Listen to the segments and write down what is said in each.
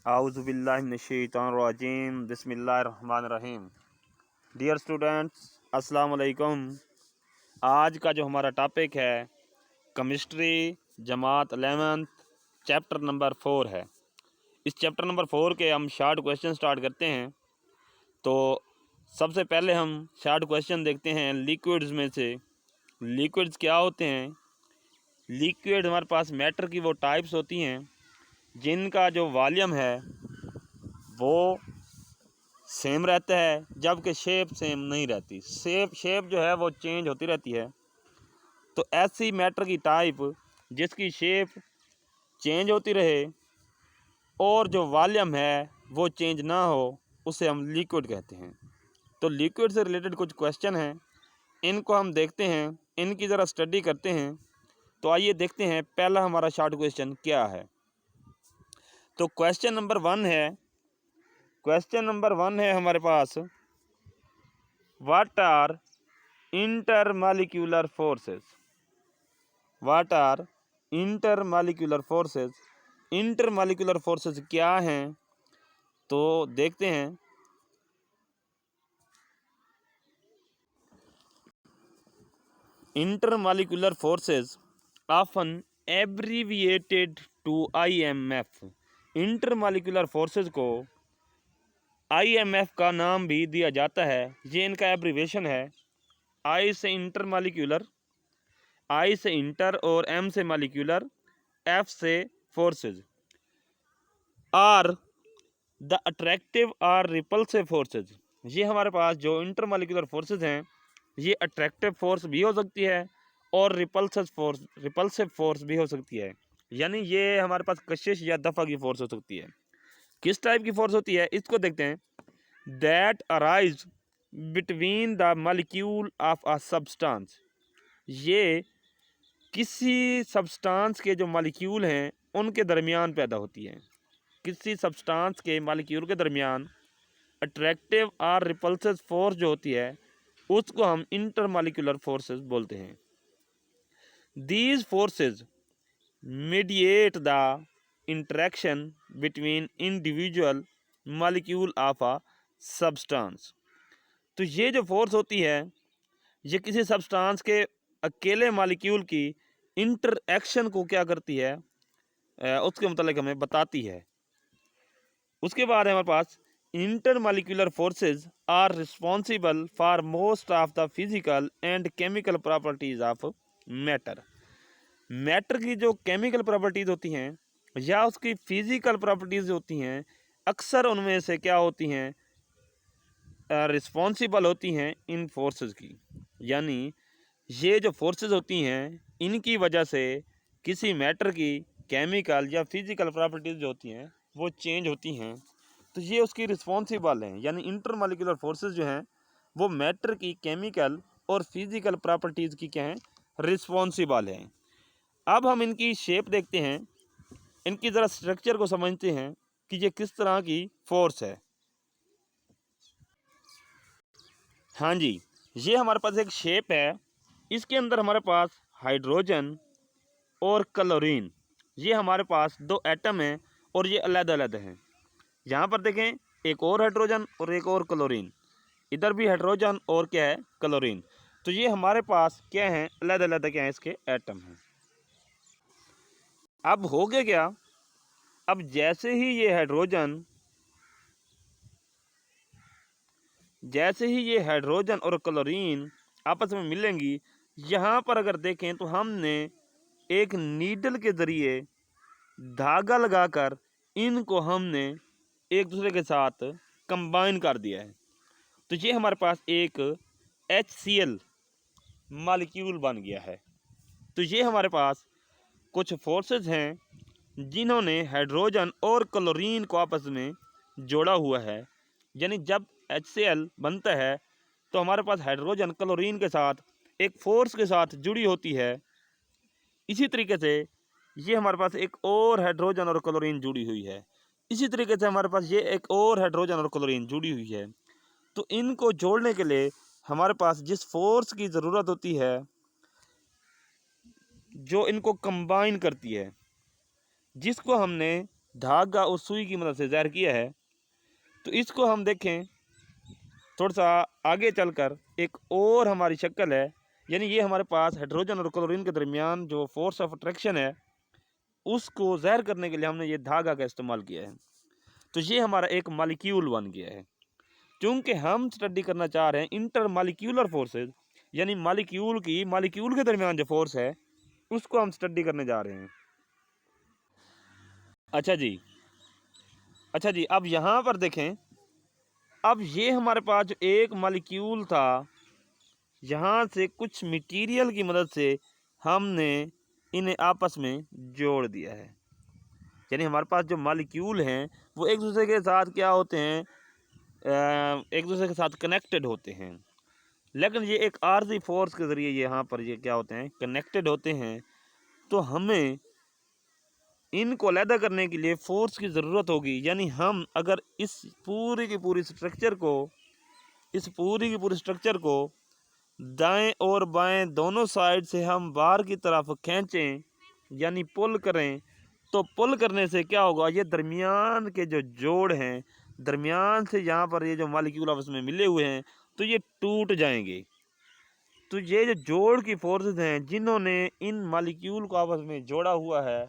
आउज़ुबिल्लाहिमिनश्शैतानिर्रजीम बिस्मिल्लाहिर्रहमानिर्रहीम। Dear students, अस्सलाम वालेकुम। आज का जो हमारा टॉपिक है केमिस्ट्री जमात 11th चैप्टर नंबर 4 है। इस चैप्टर नंबर 4 के हम शार्ट क्वेश्चन स्टार्ट करते हैं। तो सबसे पहले हम शार्ट क्वेश्चन देखते हैं लिक्विड्स में से। लिक्विड्स क्या होते हैं? लिक्विड हमारे पास मैटर की वो टाइप्स होती हैं जिनका जो वॉल्यूम है वो सेम रहता है, जबकि शेप सेम नहीं रहती। शेप जो है वो चेंज होती रहती है। तो ऐसी मैटर की टाइप जिसकी शेप चेंज होती रहे और जो वॉल्यूम है वो चेंज ना हो, उसे हम लिक्विड कहते हैं। तो लिक्विड से रिलेटेड कुछ क्वेश्चन हैं, इनको हम देखते हैं, इनकी ज़रा स्टडी करते हैं। तो आइए देखते हैं पहला हमारा शॉर्ट क्वेश्चन क्या है। तो क्वेश्चन नंबर 1 है हमारे पास, what are intermolecular forces. What are intermolecular forces. Intermolecular forces क्या हैं? तो देखते हैं। Intermolecular forces often abbreviated to IMF। Intermolecular forces को IMF का नाम भी दिया जाता है। ये इनका एब्रीविएशन है। I से इंटरमॉलिक्यूलर, I से इंटर और M से मॉलिक्यूलर, F से फोर्सेस। आर द अट्रैक्टिव और रिपल्सिव फोर्सेस। ये हमारे पास जो इंटरमॉलिक्यूलर फोर्सेस हैं, ये अट्रैक्टिव फोर्स भी हो सकती है और रिपल्सिव फोर्स भी हो सकती है। यानी ये हमारे पास कशिश या दफ़ा की फोर्स हो सकती है। किस टाइप की फोर्स होती है इसको देखते हैं। That arise between the molecule of a substance. ये किसी सब्सटेंस के जो मॉलिक्यूल हैं उनके दरमियान पैदा होती है। किसी सब्सटेंस के मॉलिक्यूल के दरमियान अट्रैक्टिव और रिपल्सिव फोर्स जो होती है उसको हम इंटरमॉलिक्यूलर फोर्सेस बोलते हैं। These forces mediate the interaction between individual molecule of a substance. तो ये जो फोर्स होती है ये किसी सब्सटेंस के अकेले मॉलिक्यूल की इंटरएक्शन को क्या करती है, उसके मतलब हमें बताती है। उसके बाद है हमारे पास intermolecular forces are responsible for most of the physical and chemical properties of matter. Matter की जो केमिकल प्रॉपर्टीज होती हैं या उसकी फिजिकल प्रॉपर्टीज होती हैं, अक्सर उनमें से क्या होती हैं, रिस्पॉन्सिबल होती हैं इन फोर्सेस की। यानी ये जो फोर्सेस होती हैं इनकी वजह से किसी मैटर की केमिकल या फिजिकल प्रॉपर्टीज जो होती हैं वो चेंज होती हैं। तो ये उसकी रिस्पॉन्सिबल हैं। यानी इंटरमॉलिक्यूलर फोर्सेस जो हैं वो मैटर की केमिकल और फिजिकल प्रॉपर्टीज़ की क्या हैं, रिस्पॉन्सिबल हैं। अब हम इनकी शेप देखते हैं, इनकी ज़रा स्ट्रक्चर को समझते हैं कि ये किस तरह की फोर्स है। हाँ जी, ये हमारे पास एक शेप है। इसके अंदर हमारे पास हाइड्रोजन और क्लोरीन, ये हमारे पास दो एटम हैं और ये अलग अलग हैं। यहाँ पर देखें, एक और हाइड्रोजन और एक और क्लोरीन, इधर भी हाइड्रोजन और क्या है, क्लोरीन। तो ये हमारे पास क्या है, अलग अलग क्या है, इसके एटम हैं। अब हो गया क्या, अब जैसे ही ये हाइड्रोजन और क्लोरीन आपस में मिलेंगी, यहाँ पर अगर देखें तो हमने एक नीडल के ज़रिए धागा लगाकर इनको हमने एक दूसरे के साथ कंबाइन कर दिया है। तो ये हमारे पास एक HCl मॉलिक्यूल बन गया है। तो ये हमारे पास कुछ फोर्सेस हैं जिन्होंने हाइड्रोजन और क्लोरीन को आपस में जोड़ा हुआ है। यानी जब HCl बनता है तो हमारे पास हाइड्रोजन क्लोरीन के साथ एक फोर्स के साथ जुड़ी होती है। इसी तरीके से ये हमारे पास एक और हाइड्रोजन और क्लोरीन जुड़ी हुई है। इसी तरीके से हमारे पास ये एक और हाइड्रोजन और क्लोरीन जुड़ी हुई है। तो इनको जोड़ने के लिए हमारे पास जिस फोर्स की ज़रूरत होती है जो इनको कंबाइन करती है, जिसको हमने धागा और सुई की मदद से ज़ाहिर किया है। तो इसको हम देखें थोड़ा सा आगे चलकर, एक और हमारी शक्ल है, यानी ये हमारे पास हाइड्रोजन और क्लोरीन के दरमियान जो फोर्स ऑफ अट्रैक्शन है उसको ज़ाहिर करने के लिए हमने ये धागा का इस्तेमाल किया है। तो ये हमारा एक मालिक्यूल बन गया है। क्योंकि हम स्टडी करना चाह रहे हैं इंटर मालिक्यूलर फोर्सेज, यानी मालिक्यूल के दरमियान जो फोर्स है उसको हम स्टडी करने जा रहे हैं। अच्छा जी, अब यहाँ पर देखें, अब ये हमारे पास जो एक मालिक्यूल था, यहाँ से कुछ मटेरियल की मदद से हमने इन्हें आपस में जोड़ दिया है। यानी हमारे पास जो मालिक्यूल हैं वो एक दूसरे के साथ क्या होते हैं, एक दूसरे के साथ कनेक्टेड होते हैं, लेकिन ये एक आर्जी फोर्स के ज़रिए यहाँ पर ये क्या होते हैं, कनेक्टेड होते हैं। तो हमें इनको अलहदा करने के लिए फोर्स की ज़रूरत होगी। यानी हम अगर इस पूरी की पूरी स्ट्रक्चर को दाएं और बाएं दोनों साइड से हम बाहर की तरफ खींचें, यानी पुल करें, तो पुल करने से क्या होगा, ये दरमियान के जो जोड़ हैं, दरमियान से यहाँ पर ये जो मालिक्यूल आपस में मिले हुए हैं तो ये टूट जाएंगे। तो ये जो जोड़ की फोर्सेस हैं जिन्होंने इन मालिक्यूल को आपस में जोड़ा हुआ है,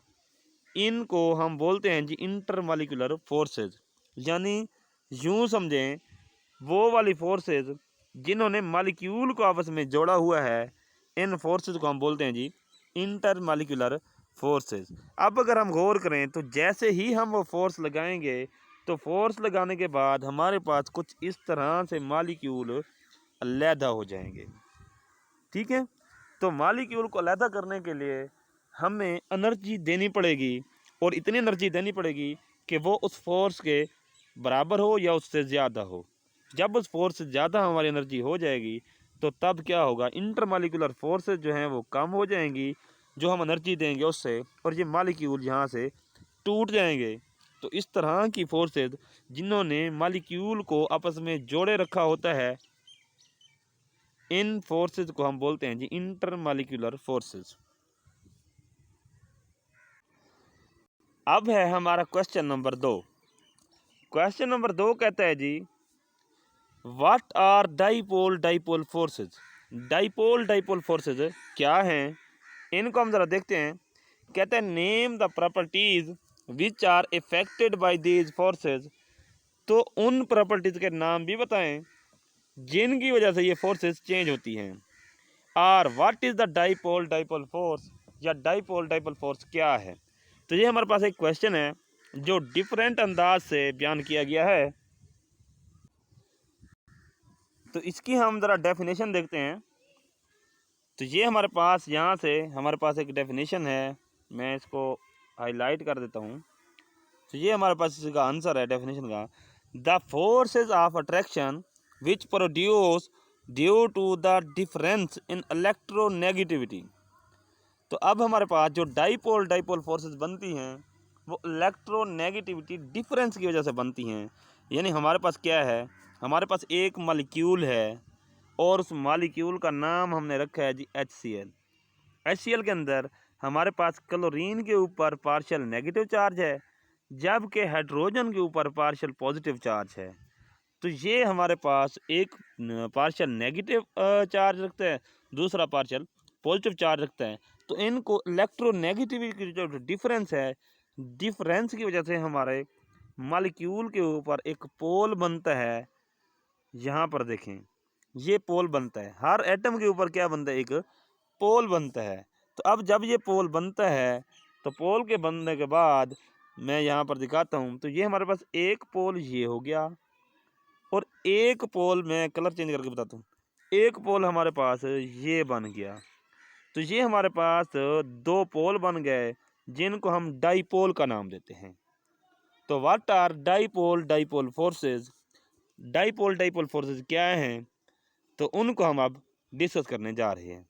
इनको हम बोलते हैं जी इंटर मालिक्यूलर फोर्सेज। यानी यूँ समझें, वो वाली फोर्सेज जिन्होंने मालिक्यूल को आपस में जोड़ा हुआ है, इन फोर्सेज को हम बोलते हैं जी इंटर मालिक्यूलर फोर्सेज। अब अगर हम गौर करें तो जैसे ही हम वो फोर्स लगाएंगे तो फोर्स लगाने के बाद हमारे पास कुछ इस तरह से मालिक्यूल अलहदा हो जाएंगे। ठीक है, तो मालिक्यूल को अलहदा करने के लिए हमें एनर्जी देनी पड़ेगी, और इतनी एनर्जी देनी पड़ेगी कि वो उस फोर्स के बराबर हो या उससे ज़्यादा हो। जब उस फोर्स से ज़्यादा हमारी एनर्जी हो जाएगी तो तब क्या होगा, इंटरमालिक्यूलर फोर्सेज जो हैं वो कम हो जाएंगी जो हम एनर्जी देंगे उससे, और ये मालिक्यूल यहाँ से टूट जाएंगे। तो इस तरह की फोर्सेज जिन्होंने मालिक्यूल को आपस में जोड़े रखा होता है, इन फोर्सेज को हम बोलते हैं जी इंटरमालिक्यूलर फोर्सेज। अब है हमारा क्वेश्चन नंबर 2। क्वेश्चन नंबर 2 कहता है जी, what are dipole forces. Dipole forces क्या हैं, इनको हम ज़रा देखते हैं। कहते हैं name the properties which are affected by these forces. तो उन प्रॉपर्टीज के नाम भी बताएं जिनकी वजह से ये फोर्सेज चेंज होती हैं। Or what is the dipole force, या डाइपोल फोर्स क्या है। तो ये हमारे पास एक क्वेश्चन है जो डिफरेंट अंदाज से बयान किया गया है। तो इसकी हम ज़रा डेफिनेशन देखते हैं। तो ये हमारे पास यहाँ से हमारे पास एक डेफिनेशन है, मैं इसको हाईलाइट कर देता हूँ। तो ये हमारे पास इसका आंसर है डेफिनेशन का, the forces of attraction which produce due to the difference in electronegativity. तो अब हमारे पास जो डाइपोल फोर्सेस बनती हैं वो इलेक्ट्रोनेगेटिविटी डिफरेंस की वजह से बनती हैं। यानी हमारे पास क्या है, हमारे पास एक मालिक्यूल है और उस मालिक्यूल का नाम हमने रखा है जी HCl। HCl के अंदर हमारे पास क्लोरीन के ऊपर पार्शियल नेगेटिव चार्ज है, जबकि हाइड्रोजन के ऊपर पार्शियल पॉजिटिव चार्ज है। तो ये हमारे पास एक पार्शियल नेगेटिव चार्ज रखता है, दूसरा पार्शियल पॉजिटिव चार्ज रखता है। तो इनको इलेक्ट्रोनेगेटिविटी की जो डिफरेंस है, डिफरेंस की वजह से हमारे मालिक्यूल के ऊपर एक पोल बनता है। यहाँ पर देखें, ये पोल बनता है, हर एटम के ऊपर क्या बनता है, एक पोल बनता है। तो अब जब ये पोल बनता है तो पोल के बनने के बाद मैं यहाँ पर दिखाता हूँ। तो ये हमारे पास एक पोल ये हो गया, और एक पोल मैं कलर चेंज करके बताता हूँ, एक पोल हमारे पास ये बन गया। तो ये हमारे पास दो पोल बन गए जिनको हम डाइपोल का नाम देते हैं। तो what are dipole forces. Dipole forces क्या हैं, तो उनको हम अब डिस्कस करने जा रहे हैं।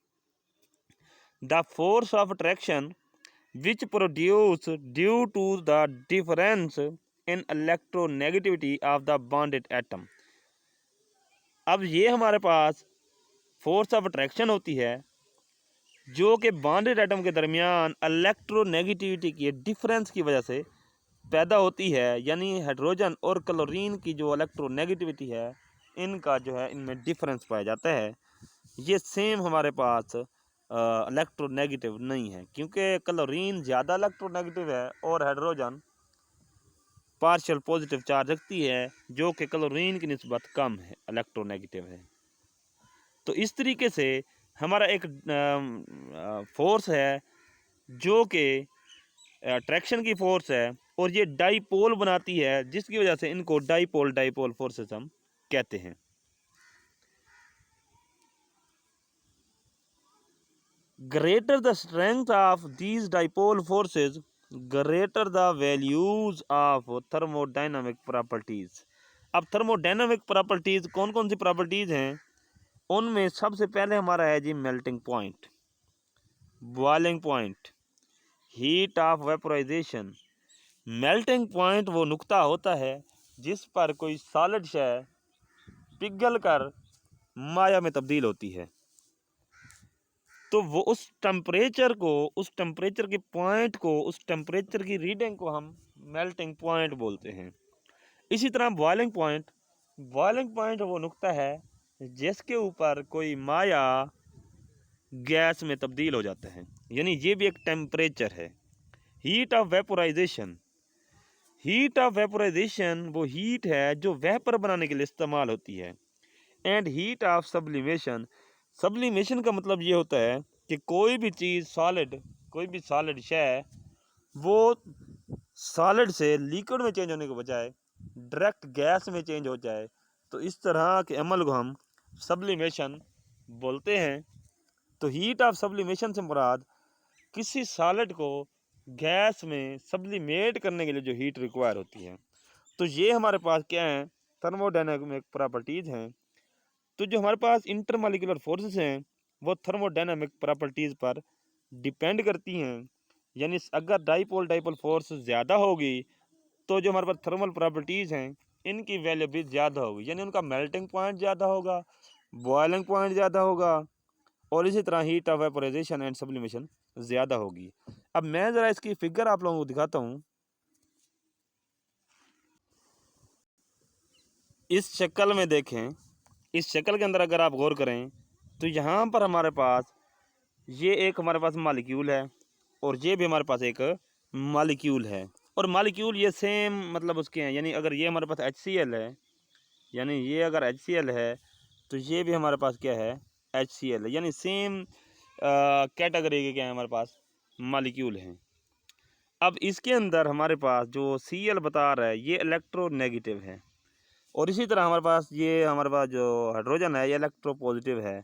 The force of attraction which produce due to the difference in electronegativity of the bonded atom. अब ये हमारे पास फोर्स ऑफ अट्रैक्शन होती है जो कि बॉन्डेड एटम के दरमियान इलेक्ट्रोनेगेटिविटी की डिफरेंस की वजह से पैदा होती है, यानी हाइड्रोजन और क्लोरीन की जो इलेक्ट्रोनेगेटिविटी है, इनका जो है इनमें डिफरेंस पाया जाता है। ये सेम हमारे पास इलेक्ट्रोनेगेटिव नहीं है, क्योंकि क्लोरीन ज़्यादा इलेक्ट्रोनेगेटिव है और हाइड्रोजन पार्शियल पॉजिटिव चार्ज रखती है, जो कि क्लोरीन की निस्बत कम है, इलेक्ट्रोनेगेटिव है। तो इस तरीके से हमारा एक फोर्स है जो कि अट्रैक्शन की फोर्स है, और ये डाईपोल बनाती है, जिसकी वजह से इनको डाईपोल डाईपोल फोर्सेस हम कहते हैं। Greater the strength of these dipole forces, greater the values of thermodynamic properties. अब थर्मोडायनामिक प्रॉपर्टीज कौन कौन सी प्रॉपर्टीज हैं? उनमें सबसे पहले हमारा है जी melting point, boiling point, heat of vaporisation. Melting point वो नुक्ता होता है जिस पर कोई सॉलिड शय पिघल कर माया में तब्दील होती है। तो वो उस टेम्परेचर को, उस टेम्परेचर के पॉइंट को, उस टेम्परेचर की रीडिंग को हम मेल्टिंग पॉइंट बोलते हैं। इसी तरह बॉइलिंग पॉइंट, बॉइलिंग पॉइंट वो नुक्ता है जिसके ऊपर कोई माया गैस में तब्दील हो जाता है, यानी ये भी एक टेम्परेचर है। Heat of vaporisation, heat of vaporisation वो हीट है जो वेपर बनाने के लिए इस्तेमाल होती है। And heat of sublimation, sublimation का मतलब ये होता है कि कोई भी चीज़ सॉलिड, कोई भी सॉलिड शय वो सॉलिड से लिक्विड में चेंज होने के बजाय डायरेक्ट गैस में चेंज हो जाए, तो इस तरह के अमल को हम सब्लिमेशन बोलते हैं। तो हीट ऑफ सब्लिमेशन से मुराद किसी सॉलिड को गैस में सब्लिमेट करने के लिए जो हीट रिक्वायर होती है। तो ये हमारे पास क्या है? थर्मोडायनामिक प्रॉपर्टीज़ हैं। तो जो हमारे पास इंटरमॉलिक्यूलर फोर्सेस हैं वो थर्मोडायनामिक प्रॉपर्टीज़ पर डिपेंड करती हैं, यानी अगर डाईपोल डाईपोल फोर्स ज़्यादा होगी तो जो हमारे पास थर्मल प्रॉपर्टीज़ हैं इनकी वैल्यू भी ज़्यादा होगी, यानी उनका मेल्टिंग पॉइंट ज़्यादा होगा, बॉइलिंग पॉइंट ज़्यादा होगा, और इसी तरह heat of vaporisation and sublimation ज़्यादा होगी। अब मैं ज़रा इसकी फिगर आप लोगों को दिखाता हूँ। इस शक्ल में देखें, इस शक्ल के अंदर अगर आप गौर करें तो यहाँ पर हमारे पास ये एक हमारे पास मॉलिक्यूल है, और ये भी हमारे पास एक मॉलिक्यूल है, और मॉलिक्यूल ये सेम मतलब उसके हैं, यानी अगर ये हमारे पास HCl है, यानी ये अगर HCl है तो ये भी हमारे पास क्या है? HCl है, यानी सेम कैटेगरी के क्या है हमारे पास? मॉलिक्यूल हैं। अब इसके अंदर हमारे पास जो Cl बता रहा है ये इलेक्ट्रोनेगेटिव है, और इसी तरह हमारे पास ये हमारे पास जो हाइड्रोजन है ये इलेक्ट्रोपॉजिटिव है।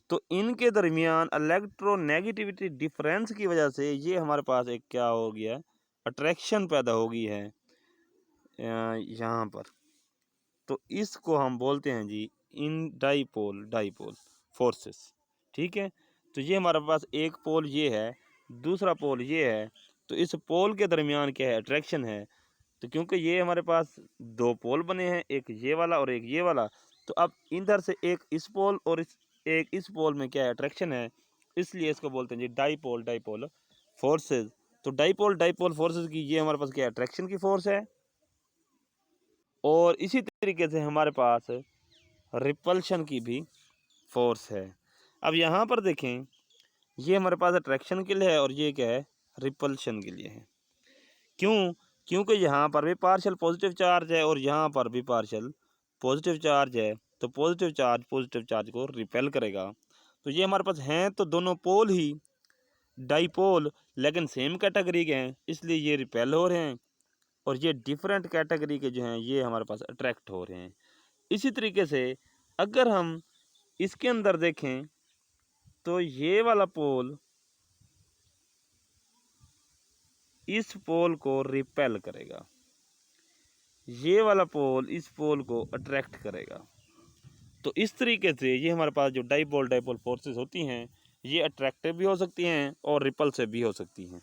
तो इनके दरमियान इलेक्ट्रोनेगेटिविटी डिफरेंस की वजह से ये हमारे पास एक क्या हो गया? अट्रैक्शन पैदा हो गई है यहाँ पर। तो इसको हम बोलते हैं जी इन डाईपोल डाईपोल फोर्सेस। ठीक है, तो ये हमारे पास एक पोल ये है, दूसरा पोल ये है, तो इस पोल के दरमियान क्या है? अट्रैक्शन है। तो क्योंकि ये हमारे पास दो पोल बने हैं, एक ये वाला और एक ये वाला, तो अब इधर से एक इस पोल और एक इस पोल में क्या है? अट्रैक्शन है, इसलिए इसको बोलते हैं जी डाईपोल डाईपोल फोर्सेस। तो डाईपोल डाईपोल फोर्सेस की ये हमारे पास क्या? अट्रैक्शन की फोर्स है, और इसी तरीके से हमारे पास रिपल्शन की भी फोर्स है। अब यहाँ पर देखें, ये हमारे पास अट्रैक्शन के लिए है और ये क्या है? रिपल्शन के लिए है। क्यों? क्योंकि यहाँ पर भी पार्शियल पॉजिटिव चार्ज है और यहाँ पर भी पार्शियल पॉजिटिव चार्ज है, तो पॉजिटिव चार्ज को रिपेल करेगा। तो ये हमारे पास हैं तो दोनों पोल ही डाईपोल, लेकिन सेम कैटेगरी के हैं, इसलिए ये रिपेल हो रहे हैं, और ये डिफरेंट कैटेगरी के जो हैं ये हमारे पास अट्रैक्ट हो रहे हैं। इसी तरीके से अगर हम इसके अंदर देखें तो ये वाला पोल इस पोल को रिपेल करेगा, ये वाला पोल इस पोल को अट्रैक्ट करेगा। तो इस तरीके से ये हमारे पास जो डाईपोल डाईपोल फोर्सेस होती हैं ये अट्रैक्टिव भी हो सकती हैं और रिपल्सिव भी हो सकती हैं।